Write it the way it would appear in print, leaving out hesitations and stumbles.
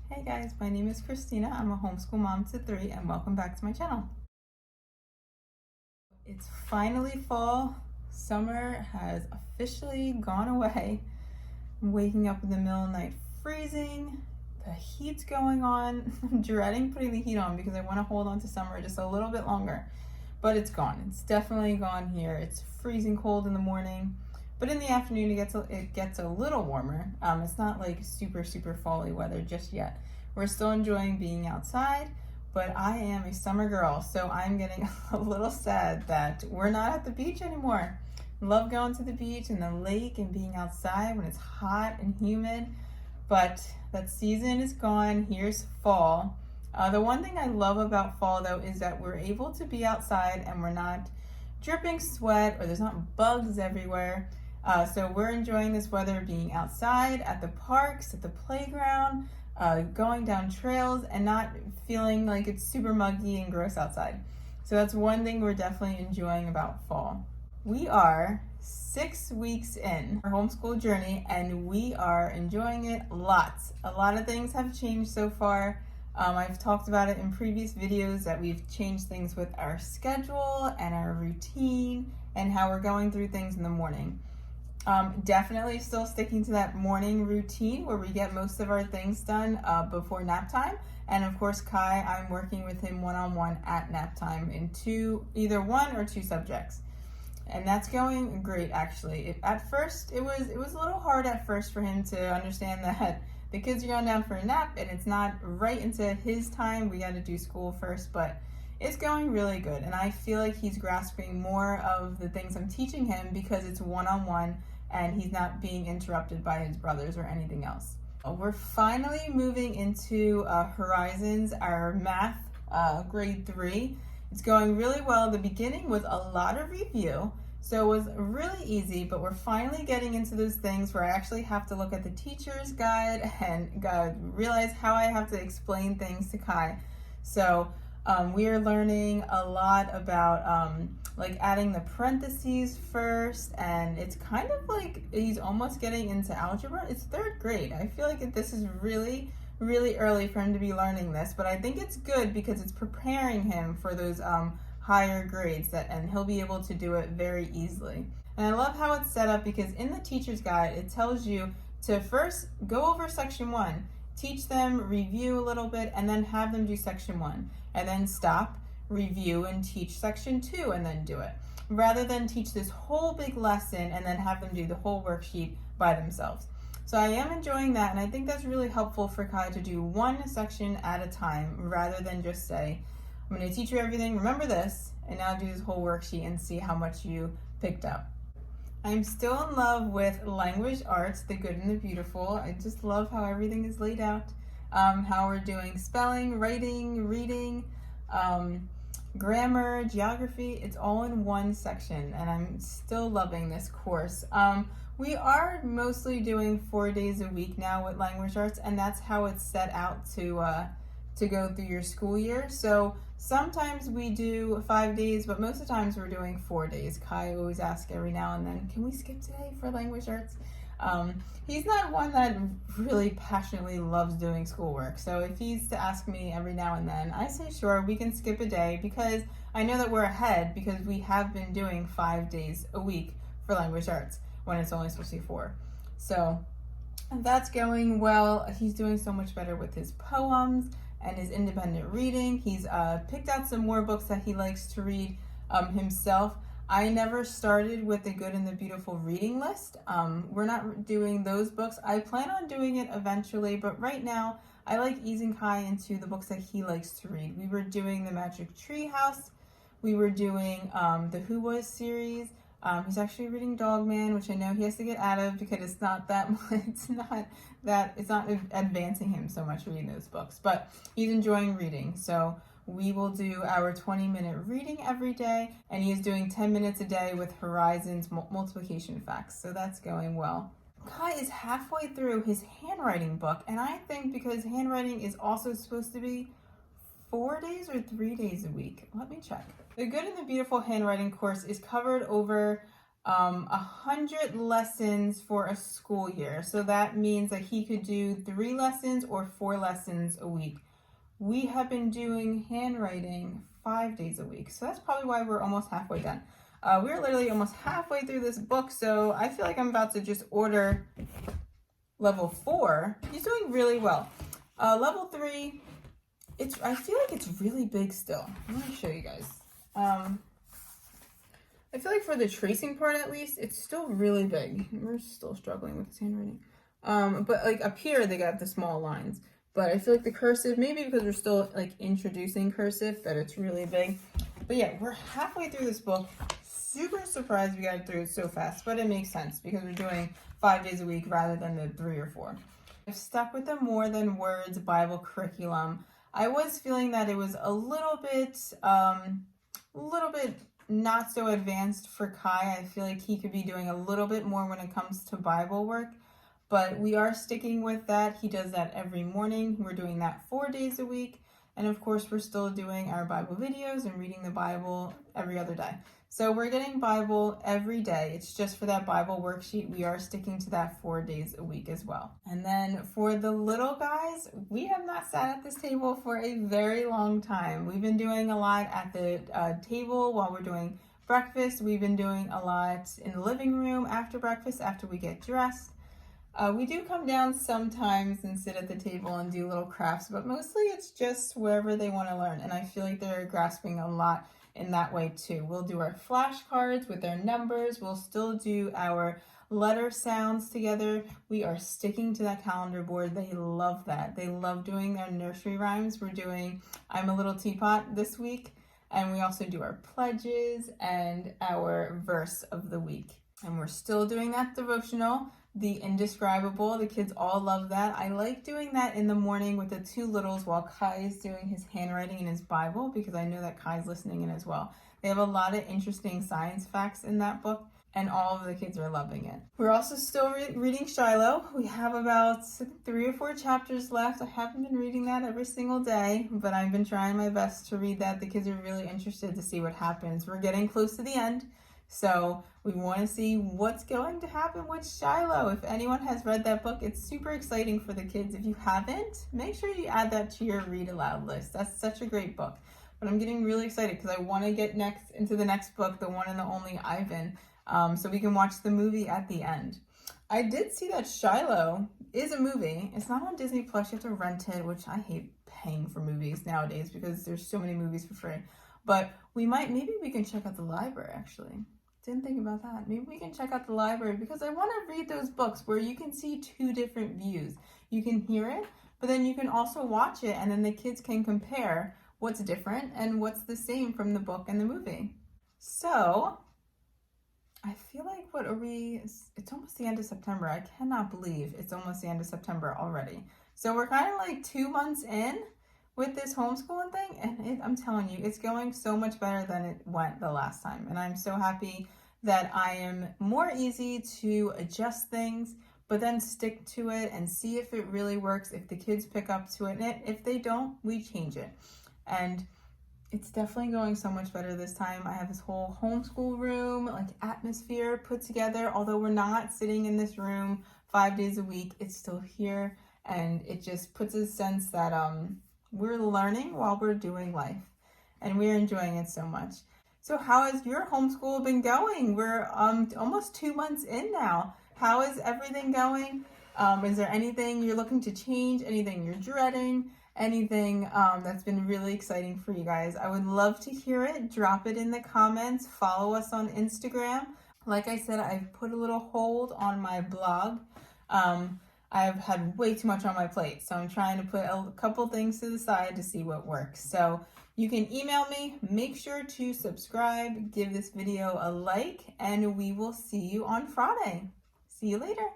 Hey guys, my name is Christina. I'm a homeschool mom to 3 and welcome back to my channel. It's finally fall. Summer has officially gone away. I'm waking up in the middle of the night freezing. The heat's going on. I'm dreading putting the heat on because I want to hold on to summer just a little bit longer. But it's gone. It's definitely gone here. It's freezing cold in the morning. But in the afternoon, it gets a little warmer. It's not like super fall-y weather just yet. We're still enjoying being outside, but I am a summer girl, so I'm getting a little sad that we're not at the beach anymore. Love going to the beach and the lake and being outside when it's hot and humid, but that season is gone. Here's fall. The one thing I love about fall, though, is that we're able to be outside and we're not dripping sweat or there's not bugs everywhere. So we're enjoying this weather, being outside at the parks, at the playground, going down trails, and not feeling like it's super muggy and gross outside. So that's one thing we're definitely enjoying about fall. We are 6 weeks in our homeschool journey and we are enjoying it lots. A lot of things have changed so far. I've talked about it in previous videos that we've changed things with our schedule and our routine and how we're going through things in the morning. Definitely still sticking to that morning routine where we get most of our things done before nap time. And of course, Kai, I'm working with him one-on-one at nap time in either one or two subjects. And that's going great, actually. At first, it was a little hard at first for him to understand that the kids are going down for a nap and it's not right into his time. We got to do school first, but it's going really good. And I feel like he's grasping more of the things I'm teaching him because it's one-on-one and he's not being interrupted by his brothers or anything else. We're finally moving into Horizons, our math grade 3. It's going really well. The beginning was a lot of review, so it was really easy, but we're finally getting into those things where I actually have to look at the teacher's guide and realize how I have to explain things to Kai. So we are learning a lot about like adding the parentheses first, and it's kind of like he's almost getting into algebra. It's 3rd grade. I feel like this is really early for him to be learning this, but I think it's good because it's preparing him for those higher grades and he'll be able to do it very easily. And I love how it's set up because in the teacher's guide, it tells you to first go over section 1, teach them, review a little bit, and then have them do section 1, and then stop, review, and teach section 2, and then do it, rather than teach this whole big lesson and then have them do the whole worksheet by themselves. So I am enjoying that, and I think that's really helpful for Kai to do one section at a time rather than just say, I'm going to teach you everything, remember this, and now do this whole worksheet and see how much you picked up. I'm still in love with language arts, the good and the beautiful. I just love how everything is laid out, how we're doing spelling, writing, reading, grammar, geography. It's all in one section, and I'm still loving this course. We are mostly doing 4 days a week now with language arts, and that's how it's set out to go through your school year. So sometimes we do 5 days, but most of the times we're doing 4 days. Kai always asks every now and then, can we skip today for language arts? He's not one that really passionately loves doing schoolwork. So if he's to ask me every now and then, I say, sure, we can skip a day because I know that we're ahead because we have been doing 5 days a week for language arts when it's only supposed to be 4. So that's going well. He's doing so much better with his poems and his independent reading. He's picked out some more books that he likes to read himself. I never started with the Good and the Beautiful reading list. We're not doing those books. I plan on doing it eventually, but right now I like easing Kai into the books that he likes to read. We were doing the Magic Tree House. We were doing the Who Was series. He's actually reading Dogman, which I know he has to get out of because it's not advancing him so much reading those books, but he's enjoying reading. So we will do our 20-minute reading every day, and he is doing 10 minutes a day with Horizons multiplication facts. So that's going well. Kai is halfway through his handwriting book, and I think because handwriting is also supposed to be 4 days or 3 days a week. Let me check. The Good and the Beautiful handwriting course is covered over 100 lessons for a school year. So that means that he could do 3 lessons or 4 lessons a week. We have been doing handwriting 5 days a week. So that's probably why we're almost halfway done. We're literally almost halfway through this book. So I feel like I'm about to just order level 4. He's doing really well. Level 3, I feel like it's really big still. I'm going to show you guys. I feel like for the tracing part at least, it's still really big. We're still struggling with this handwriting. But like up here, they got the small lines. But I feel like the cursive, maybe because we're still like introducing cursive, that it's really big. But yeah, we're halfway through this book. Super surprised we got through it so fast, but it makes sense because we're doing 5 days a week rather than the 3 or 4. I've stuck with the More Than Words Bible curriculum. I was feeling that it was a little bit not so advanced for Kai. I feel like he could be doing a little bit more when it comes to Bible work, but we are sticking with that. He does that every morning. We're doing that 4 days a week. And of course, we're still doing our Bible videos and reading the Bible every other day. So we're getting Bible every day. It's just for that Bible worksheet. We are sticking to that 4 days a week as well. And then for the little guys, we have not sat at this table for a very long time. We've been doing a lot at the table while we're doing breakfast. We've been doing a lot in the living room after breakfast, after we get dressed. We do come down sometimes and sit at the table and do little crafts, but mostly it's just wherever they want to learn. And I feel like they're grasping a lot in that way too. We'll do our flashcards with their numbers. We'll still do our letter sounds together. We are sticking to that calendar board. They love that. They love doing their nursery rhymes. We're doing I'm a Little Teapot this week. And we also do our pledges and our verse of the week. And we're still doing that devotional, the indescribable. The kids all love that. I like doing that in the morning with the 2 littles while Kai is doing his handwriting in his Bible, because I know that Kai's listening in as well. They have a lot of interesting science facts in that book, and all of the kids are loving it. We're also still reading Shiloh. We have about 3 or 4 chapters left. I haven't been reading that every single day, but I've been trying my best to read that. The kids are really interested to see what happens. We're getting close to the end. So we want to see what's going to happen with Shiloh. If anyone has read that book, it's super exciting for the kids. If you haven't, make sure you add that to your read aloud list. That's such a great book. But I'm getting really excited because I want to get into the next book, the one and the only Ivan, so we can watch the movie at the end. I did see that Shiloh is a movie. It's not on Disney Plus. You have to rent it, which I hate paying for movies nowadays because there's so many movies for free. But maybe we can check out the library actually. Didn't think about that. Maybe we can check out the library because I want to read those books where you can see 2 different views. You can hear it, but then you can also watch it, and then the kids can compare what's different and what's the same from the book and the movie. So I feel like it's almost the end of September. I cannot believe it's almost the end of September already. So we're kind of like 2 months in with this homeschooling thing, and I'm telling you, it's going so much better than it went the last time. And I'm so happy that I am more easy to adjust things, but then stick to it and see if it really works, if the kids pick up to it. And if they don't, we change it. And it's definitely going so much better this time. I have this whole homeschool room, like atmosphere put together. Although we're not sitting in this room 5 days a week, it's still here. And it just puts a sense that, we're learning while we're doing life, and we're enjoying it so much. So how has your homeschool been going? We're almost 2 months in now. How is everything going? Is there anything you're looking to change? Anything you're dreading? Anything that's been really exciting for you guys? I would love to hear it. Drop it in the comments. Follow us on Instagram. Like I said, I've put a little hold on my blog. I've had way too much on my plate, so I'm trying to put a couple things to the side to see what works. So you can email me, make sure to subscribe, give this video a like, and we will see you on Friday. See you later.